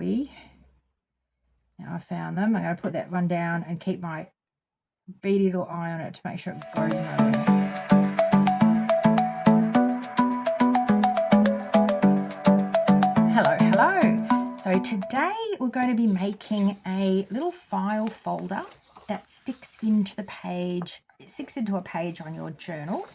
Now I found them. I'm going to put that one down and keep my beady little eye on it to make sure it goes nowhere. Hello, hello. So today we're going to be making a little file folder that sticks into the page. It sticks into a page on your journal.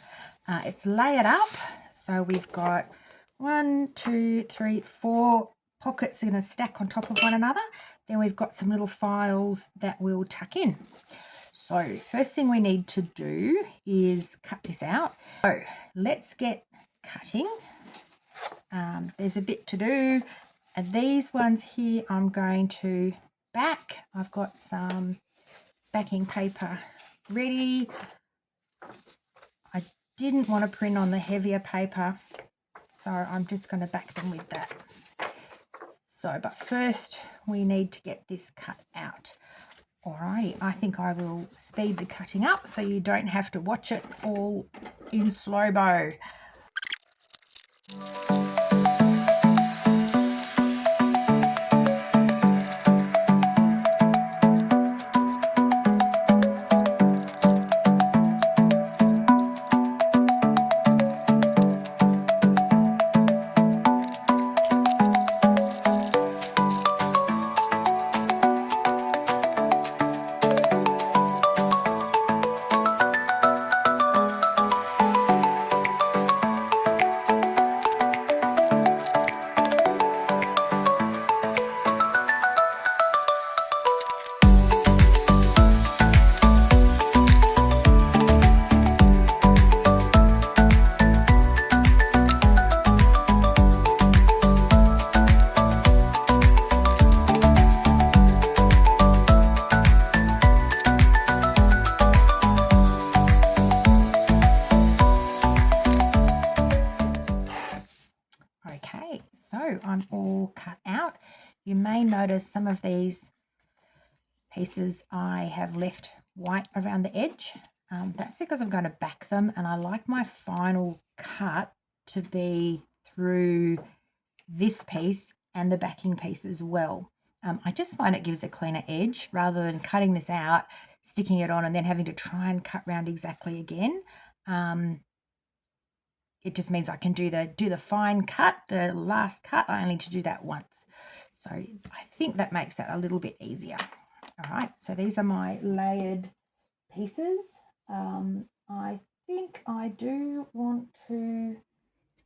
It's layered up. So we've got 1, 2, 3, 4 pockets in a stack on top of one another. Then we've got some little files that we'll tuck in. So first thing we need to do is cut this out. So let's get cutting. There's a bit to do. And these ones here I'm going to back. I've got some backing paper ready. I didn't want to print on the heavier paper, so I'm just going to back them with that. So, but first we need to get this cut out. Alright, I think I will speed the cutting up so you don't have to watch it all in slow-mo. Okay, so I'm all cut out. You may notice some of these pieces I have left white around the edge. That's because I'm going to back them, and I like my final cut to be through this piece and the backing piece as well. I just find it gives a cleaner edge rather than cutting this out, sticking it on, and then having to try and cut round exactly again. It just means I can do the fine cut, the last cut. I only need to do that once. So I think that makes that a little bit easier. All right, so these are my layered pieces. I think I do want to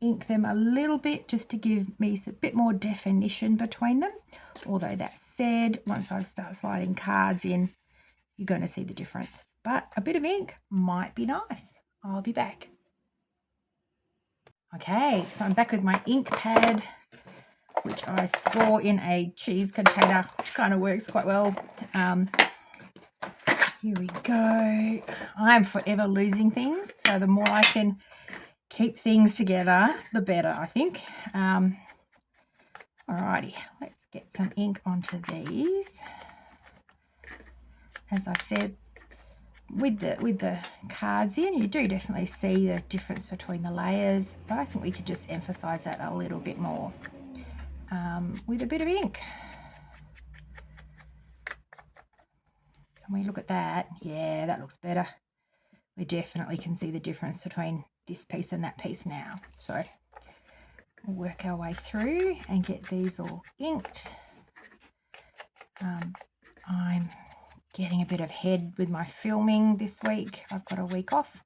ink them a little bit just to give me a bit more definition between them. Although that said, once I start sliding cards in, you're going to see the difference. But a bit of ink might be nice. I'll be back. Okay, so I'm back with my ink pad, which I store in a cheese container, which kind of works quite well. Here we go. I'm forever losing things, so the more I can keep things together, the better, I think. Alrighty, let's get some ink onto these. As I said, with the cards in, you do definitely see the difference between the layers, but I think we could just emphasize that a little bit more with a bit of ink. So when we look at that, yeah, that looks better. We definitely can see the difference between this piece and that piece now. So we'll work our way through and get these all inked. I'm getting a bit ahead with my filming this week. I've got a week off,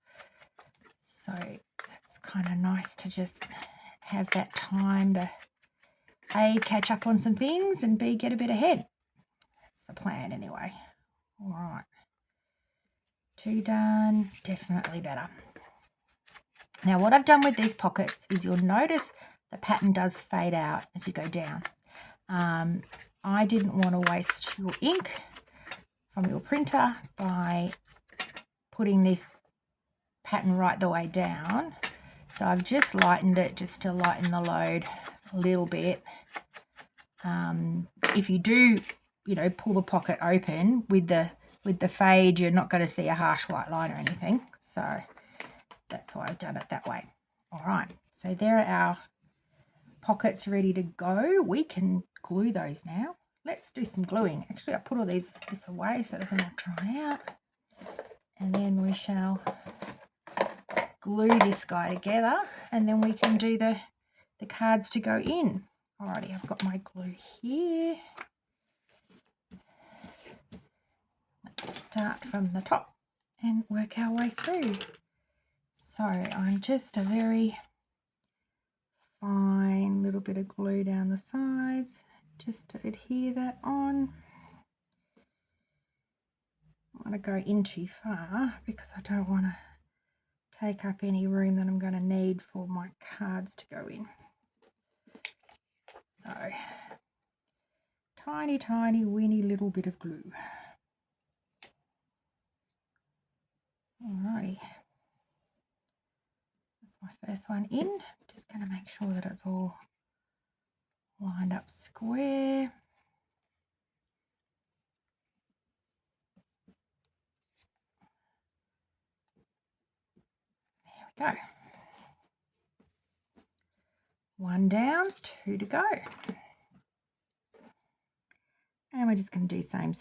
so it's kind of nice to just have that time to A, catch up on some things, and B, get a bit ahead. That's the plan anyway. All right, 2 done, definitely better. Now what I've done with these pockets is you'll notice the pattern does fade out as you go down. I didn't want to waste your ink from your printer by putting this pattern right the way down. So I've just lightened it just to lighten the load a little bit. If you do, pull the pocket open with the fade, you're not going to see a harsh white line or anything. So that's why I've done it that way. All right, so there are our pockets ready to go. We can glue those now. Let's do some gluing. Actually, I put all this away so it doesn't all dry out. And then we shall glue this guy together, and then we can do the cards to go in. Alrighty, I've got my glue here. Let's start from the top and work our way through. So I'm just a very fine little bit of glue down the sides just to adhere that on. I want to go in too far because I don't want to take up any room that I'm going to need for my cards to go in. So, tiny, tiny, weeny little bit of glue. Alrighty. That's my first one in. Just going to make sure that it's all lined up square. There we go. One down, two to go. And we're just going to do same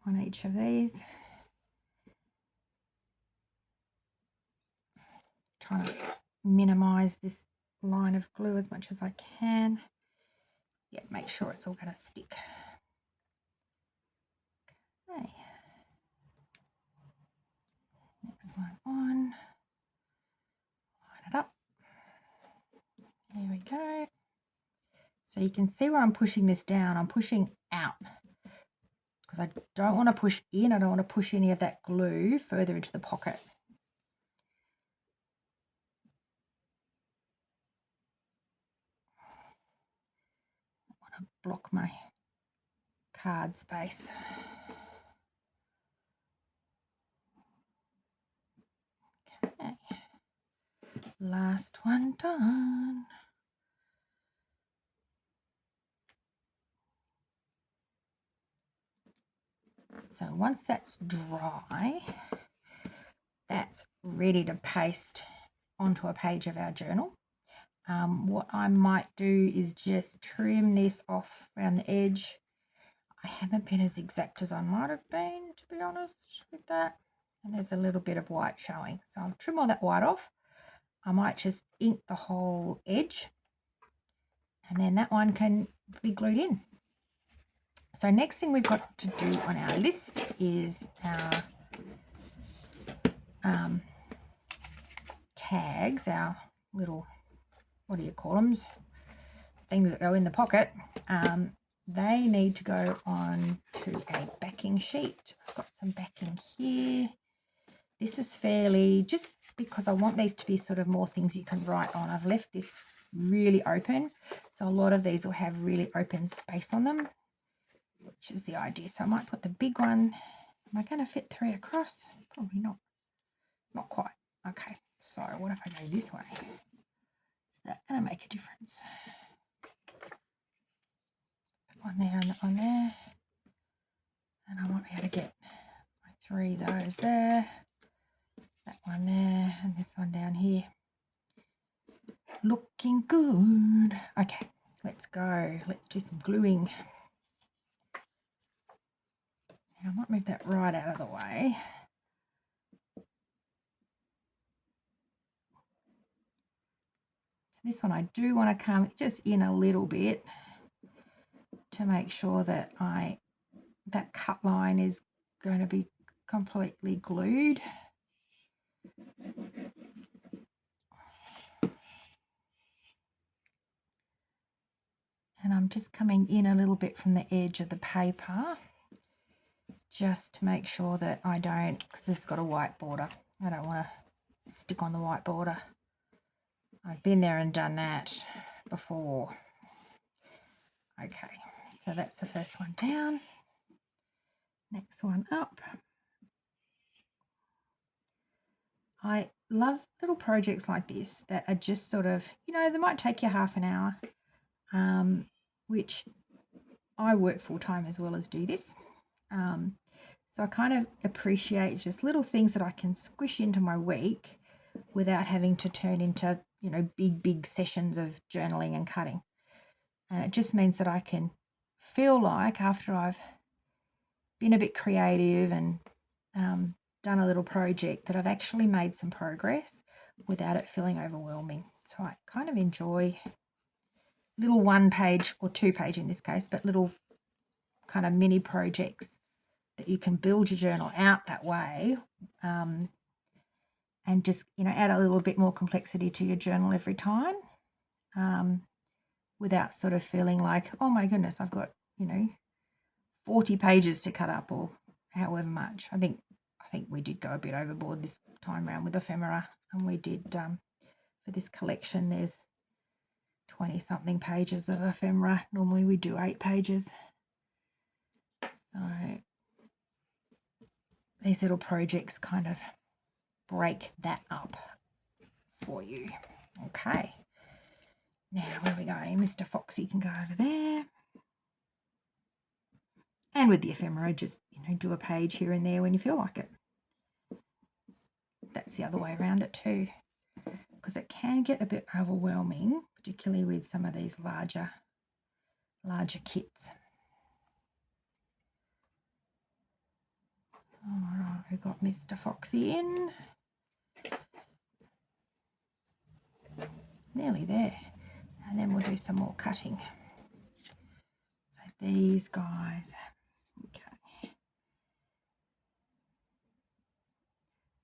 on each of these. Trying to minimize this line of glue as much as I can. Yeah, make sure it's all going to stick. Okay. Next one on. Line it up. There we go. So you can see where I'm pushing this down. I'm pushing out because I don't want to push in. I don't want to push any of that glue further into the pocket. I want to block my card space. Okay. Last one done. So once that's dry, that's ready to paste onto a page of our journal. What I might do is just trim this off around the edge. I haven't been as exact as I might have been, to be honest with that. And there's a little bit of white showing. So I'll trim all that white off. I might just ink the whole edge. And then that one can be glued in. So next thing we've got to do on our list is our tags, our little, what do you call them, things that go in the pocket. They need to go on to a backing sheet. I've got some backing here. This is fairly, just because I want these to be sort of more things you can write on. I've left this really open, so a lot of these will have really open space on them, which is the idea. So I might put the big one. Am I going to fit 3 across? Probably not. Not quite. Okay, so what if I go this way? Is that going to make a difference? Put one there and that one there. And I might be able to get my 3 of those there. That one there and this one down here. Looking good. Okay, let's go. Let's do some gluing. I might move that right out of the way. So this one I do want to come just in a little bit to make sure that that cut line is going to be completely glued. And I'm just coming in a little bit from the edge of the paper, just to make sure that I don't, because this has got a white border, I don't want to stick on the white border. I've been there and done that before. Okay, so that's the first one down. Next one up. I love little projects like this that are just sort of, they might take you half an hour, which I work full time as well as do this. So I kind of appreciate just little things that I can squish into my week without having to turn into, big sessions of journaling and cutting. And it just means that I can feel like after I've been a bit creative and done a little project that I've actually made some progress without it feeling overwhelming. So I kind of enjoy little 1 page or 2 page in this case, but little kind of mini projects that you can build your journal out that way, and just, you know, add a little bit more complexity to your journal every time, without sort of feeling like, oh my goodness, I've got, you know, 40 pages to cut up or however much. I think we did go a bit overboard this time around with ephemera, and we did, for this collection, there's 20 something pages of ephemera. Normally we do 8 pages. So these little projects kind of break that up for you. Okay. Now, where are we going? Mr. Foxy can go over there. And with the ephemera, just, you know, do a page here and there when you feel like it. That's the other way around it too, because it can get a bit overwhelming, particularly with some of these larger kits. All right, we've got Mr. Foxy in. Nearly there. And then we'll do some more cutting. So these guys, okay.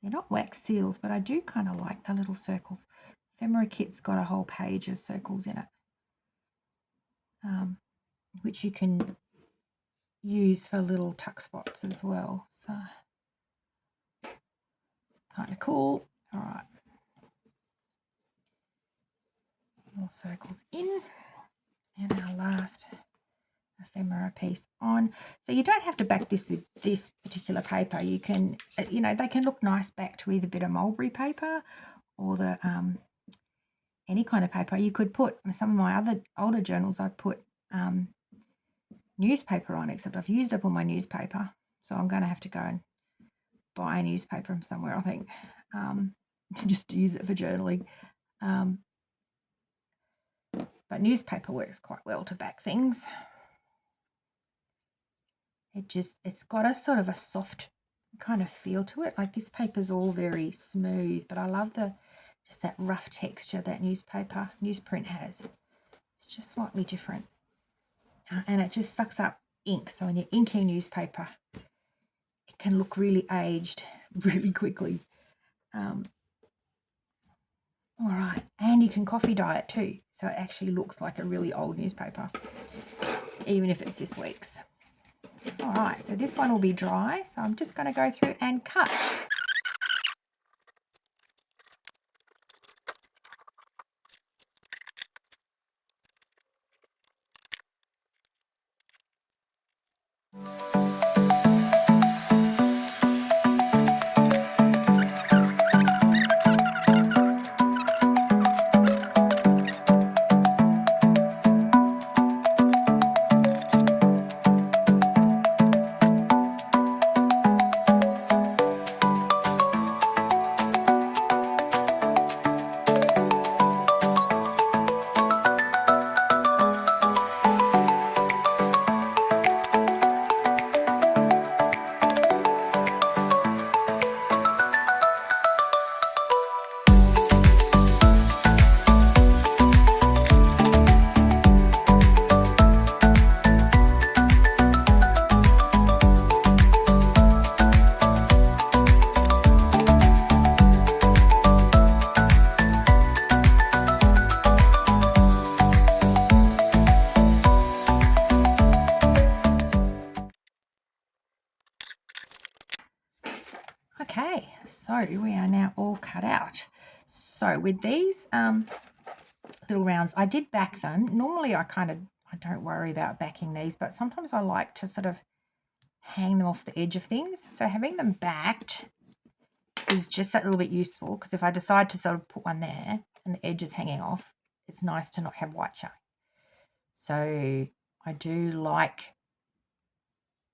They're not wax seals, but I do kind of like the little circles. Ephemera kit's got a whole page of circles in it, which you can use for little tuck spots as well. So kind of cool. All right. Little circles in. And our last ephemera piece on. So you don't have to back this with this particular paper. You can, you know, they can look nice backed with a bit of mulberry paper or the any kind of paper. You could put, some of my other older journals I put newspaper on, except I've used up all my newspaper, so I'm going to have to go and buy a newspaper from somewhere, I think, just to use it for journaling. But newspaper works quite well to back things. It's got a sort of a soft kind of feel to it. Like this paper's all very smooth, but I love just that rough texture that newsprint has. It's just slightly different. And it just sucks up ink. So when you're inking newspaper, it can look really aged really quickly. All right, and you can coffee dye it too. So it actually looks like a really old newspaper, even if it's this week's. All right, so this one will be dry. So I'm just going to go through and cut. Okay, so we are now all cut out. So with these little rounds, I did back them. Normally I don't worry about backing these, but sometimes I like to sort of hang them off the edge of things. So having them backed is just a little bit useful, because if I decide to sort of put one there and the edge is hanging off, it's nice to not have white showing. So I do like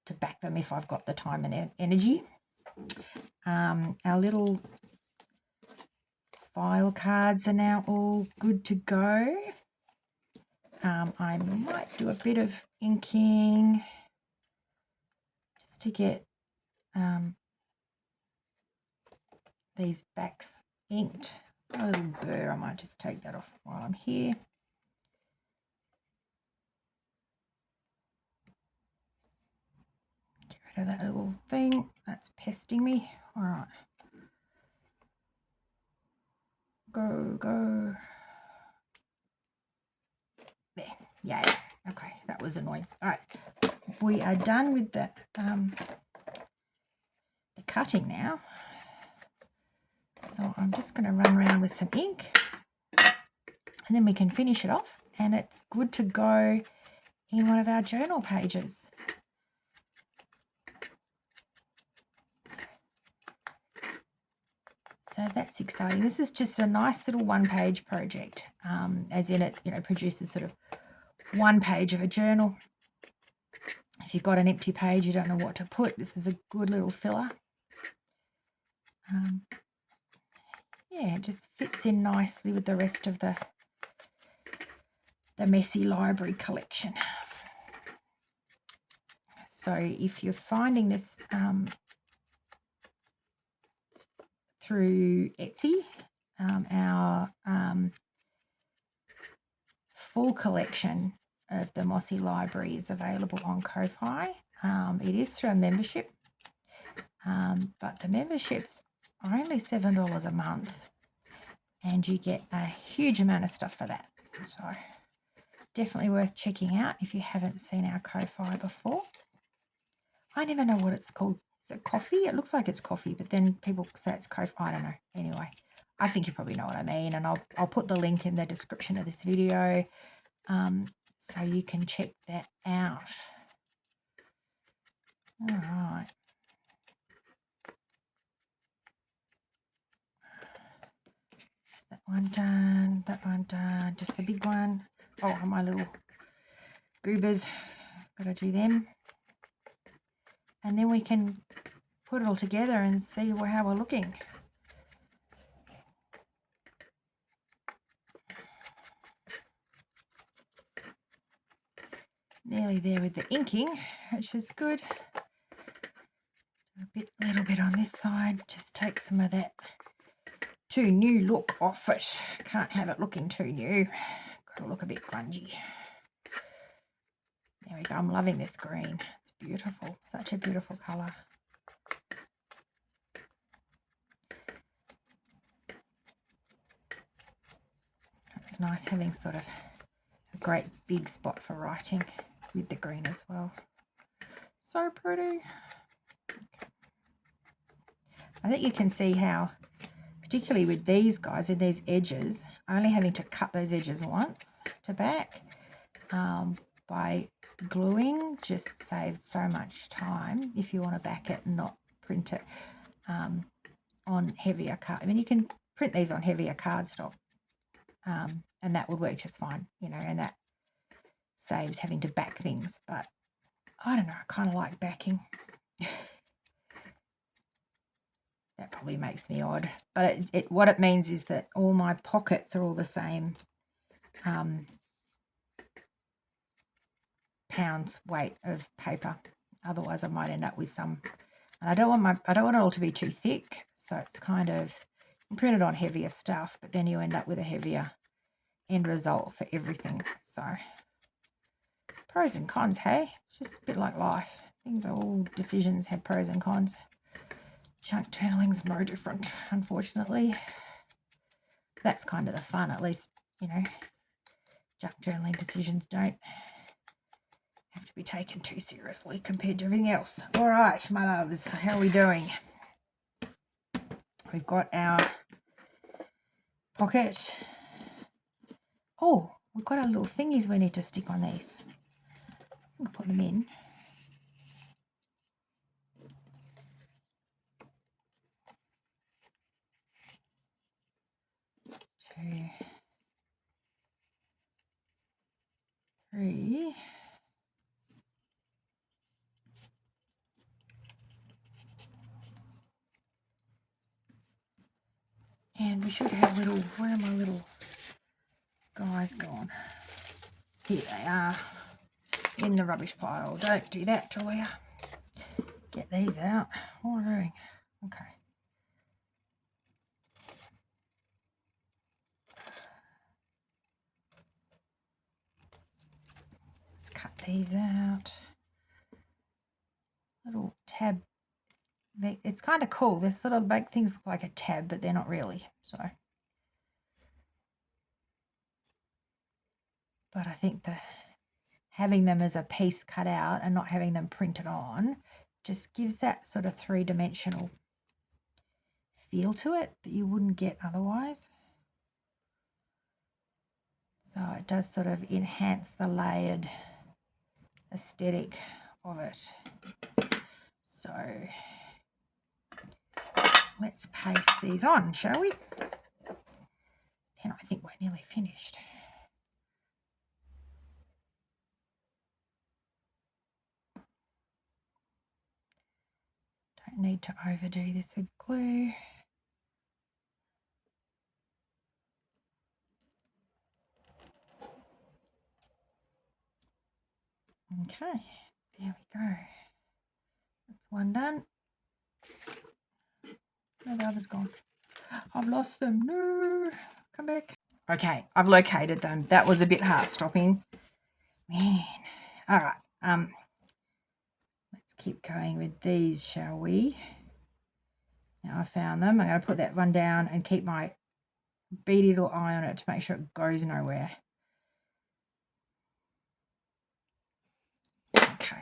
to back them if I've got the time and energy. Our little file cards are now all good to go. I might do a bit of inking just to get these backs inked. A little burr, I might just take that off while I'm here. Get rid of that little thing that's pesting me. All right. Go. There. Yay. Okay, that was annoying. All right. We are done with the cutting now. So I'm just going to run around with some ink and then we can finish it off and it's good to go in one of our journal pages. So that's exciting. This is just a nice little one-page project, as in it, produces sort of one page of a journal. If you've got an empty page, you don't know what to put, this is a good little filler. Yeah, it just fits in nicely with the rest of the Mossy library collection. So if you're finding this through Etsy, our full collection of the Mossy library is available on Ko-Fi. It is through a membership, but the membership's only $7 a month and you get a huge amount of stuff for that. So definitely worth checking out if you haven't seen our Ko-Fi before. I never know what it's called. Is it coffee? It looks like it's coffee, but then people say it's Ko-Fi. I don't know. Anyway, I think you probably know what I mean, and I'll put the link in the description of this video, so you can check that out. All right. That one done. That one done. Just the big one. Oh, my little goobers. Got to do them. And then we can put it all together and see how we're looking. Nearly there with the inking, which is good. A little bit on this side, just take some of that too new look off it. Can't have it looking too new. Got to look a bit grungy. There we go. I'm loving this green. It's beautiful. Such a beautiful colour. It's nice having sort of a great big spot for writing with the green as well. So pretty. I think you can see how, particularly with these guys, in these edges, only having to cut those edges once to back by gluing just saves so much time if you want to back it and not print it on heavier card. I mean, you can print these on heavier cardstock and that would work just fine, and that saves having to back things. But I don't know, I kind of like backing. That probably makes me odd, but what it means is that all my pockets are all the same pounds weight of paper. Otherwise, I might end up with some. And I don't want it all to be too thick, so it's kind of, you print it on heavier stuff, but then you end up with a heavier end result for everything. So pros and cons, hey? It's just a bit like life. Things are all decisions, have pros and cons. Junk journaling's no different, unfortunately. That's kind of the fun, at least, junk journaling decisions don't have to be taken too seriously compared to everything else. All right, my loves, how are we doing? We've got our pocket. Oh, we've got our little thingies we need to stick on these. We'll put them in. 2, 3. And we should have little, where are my little guys gone? Here they are in the rubbish pile. Don't do that, Julia. Get these out. What am I doing? Okay. Let's cut these out. Little tab. It's kind of cool. This sort of make things look like a tab, but they're not really. So, but I think having them as a piece cut out and not having them printed on just gives that sort of three-dimensional feel to it that you wouldn't get otherwise. So it does sort of enhance the layered aesthetic of it. So let's paste these on, shall we? Then I think we're nearly finished. Don't need to overdo this with glue. Okay, there we go. That's one done. Where the others gone? I've lost them. No, come back. Okay, I've located them. That was a bit heart-stopping. Man. All right. Let's keep going with these, shall we? Now I found them. I'm going to put that one down and keep my beady little eye on it to make sure it goes nowhere. Okay.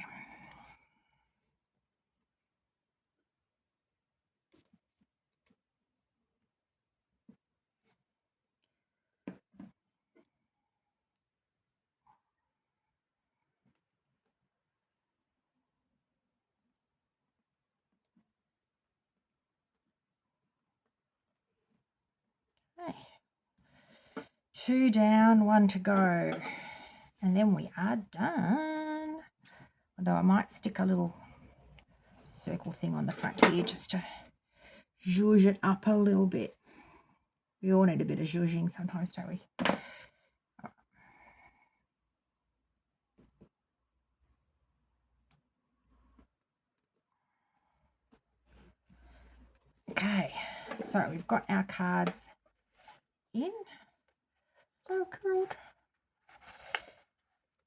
Okay. 2 down, 1 to go. And then we are done. Although I might stick a little circle thing on the front here just to zhuzh it up a little bit. We all need a bit of zhuzhing sometimes, don't we? Okay, so we've got our cards in. So cool.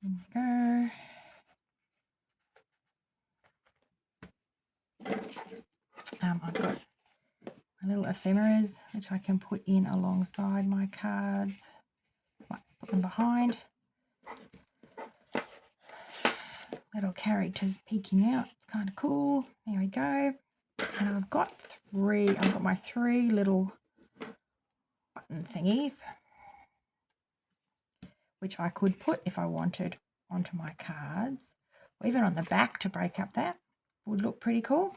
There we go. I've got my little ephemeras, which I can put in alongside my cards. Might put them behind. Little characters peeking out. It's kind of cool. There we go. And I've got my 3 little button thingies, which I could put if I wanted onto my cards, or even on the back to break up that. Would look pretty cool.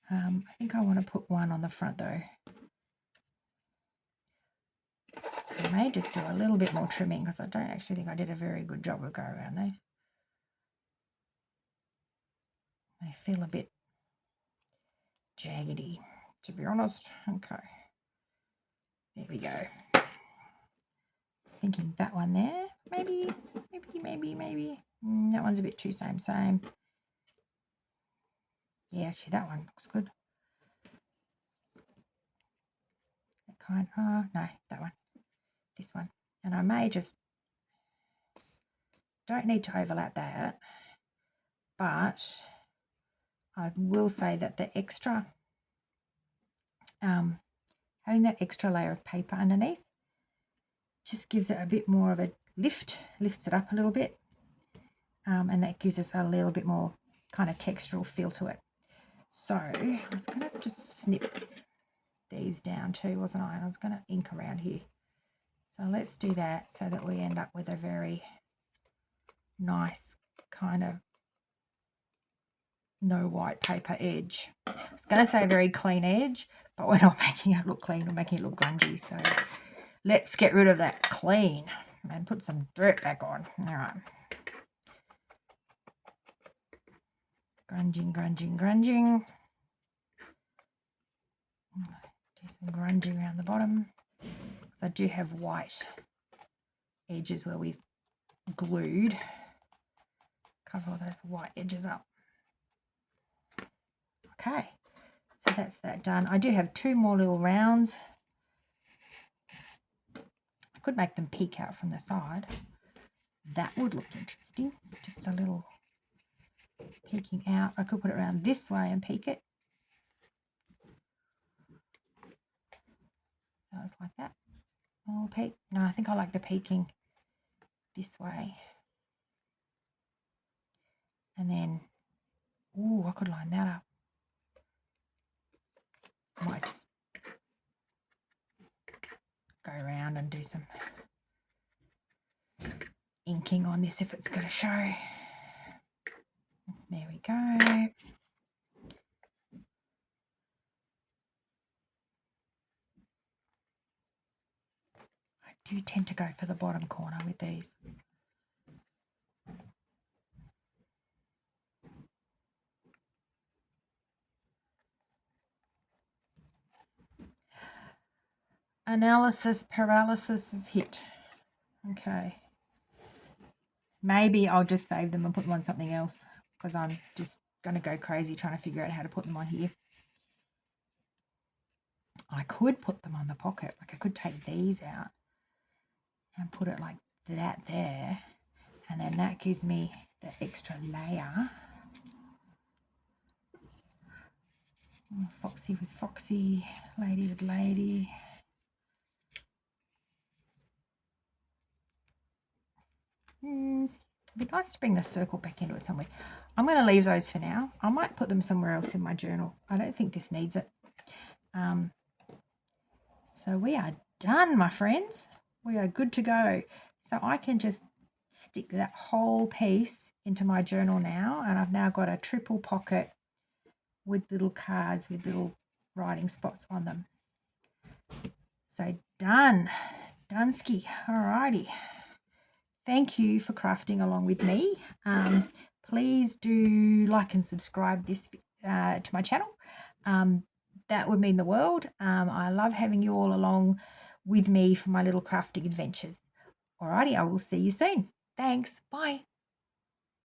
I think I want to put one on the front though. I may just do a little bit more trimming because I don't actually think I did a very good job of going around these. They feel a bit jaggedy, to be honest. Okay. There we go. Thinking that one there. Maybe. That one's a bit too same. Yeah, actually that one looks good. That kind. Oh, no, that one. This one. And I may just, don't need to overlap that, but I will say that the extra, having that extra layer of paper underneath just gives it a bit more of a lifts it up a little bit, and that gives us a little bit more kind of textural feel to it. So I was going to just snip these down too, wasn't I? And I was going to ink around here. So let's do that so that we end up with a very nice kind of no white paper edge. I was going to say a very clean edge, but we're not making it look clean, we're making it look grungy. So let's get rid of that clean and put some dirt back on. All right. Grunging. Do some grunging around the bottom. So I do have white edges where we've glued. Cover all those white edges up. Okay, so that's that done. I do have 2 more little rounds. I could make them peek out from the side. That would look interesting. Just a little peeking out. I could put it around this way and peek it. So it's like that. A little peek. No, I think I like the peeking this way. And then, ooh, I could line that up. I might just go around and do some inking on this if it's going to show. There we go. I do tend to go for the bottom corner with these. Analysis paralysis is hit. Okay. Maybe I'll just save them and put them on something else because I'm just going to go crazy trying to figure out how to put them on here. I could put them on the pocket. Like I could take these out and put it like that there. And then that gives me the extra layer. Foxy with foxy, lady with lady. It'd be nice to bring the circle back into it somewhere. I'm going to leave those for now. I might put them somewhere else in my journal. I don't think this needs it. So we are done, my friends. We are good to go. So I can just stick that whole piece into my journal now, and I've now got a triple pocket with little cards with little writing spots on them. So done. Dunsky. Alrighty. Thank you for crafting along with me. Please do like and subscribe this to my channel. That would mean the world. I love having you all along with me for my little crafting adventures. Alrighty, I will see you soon. Thanks. Bye.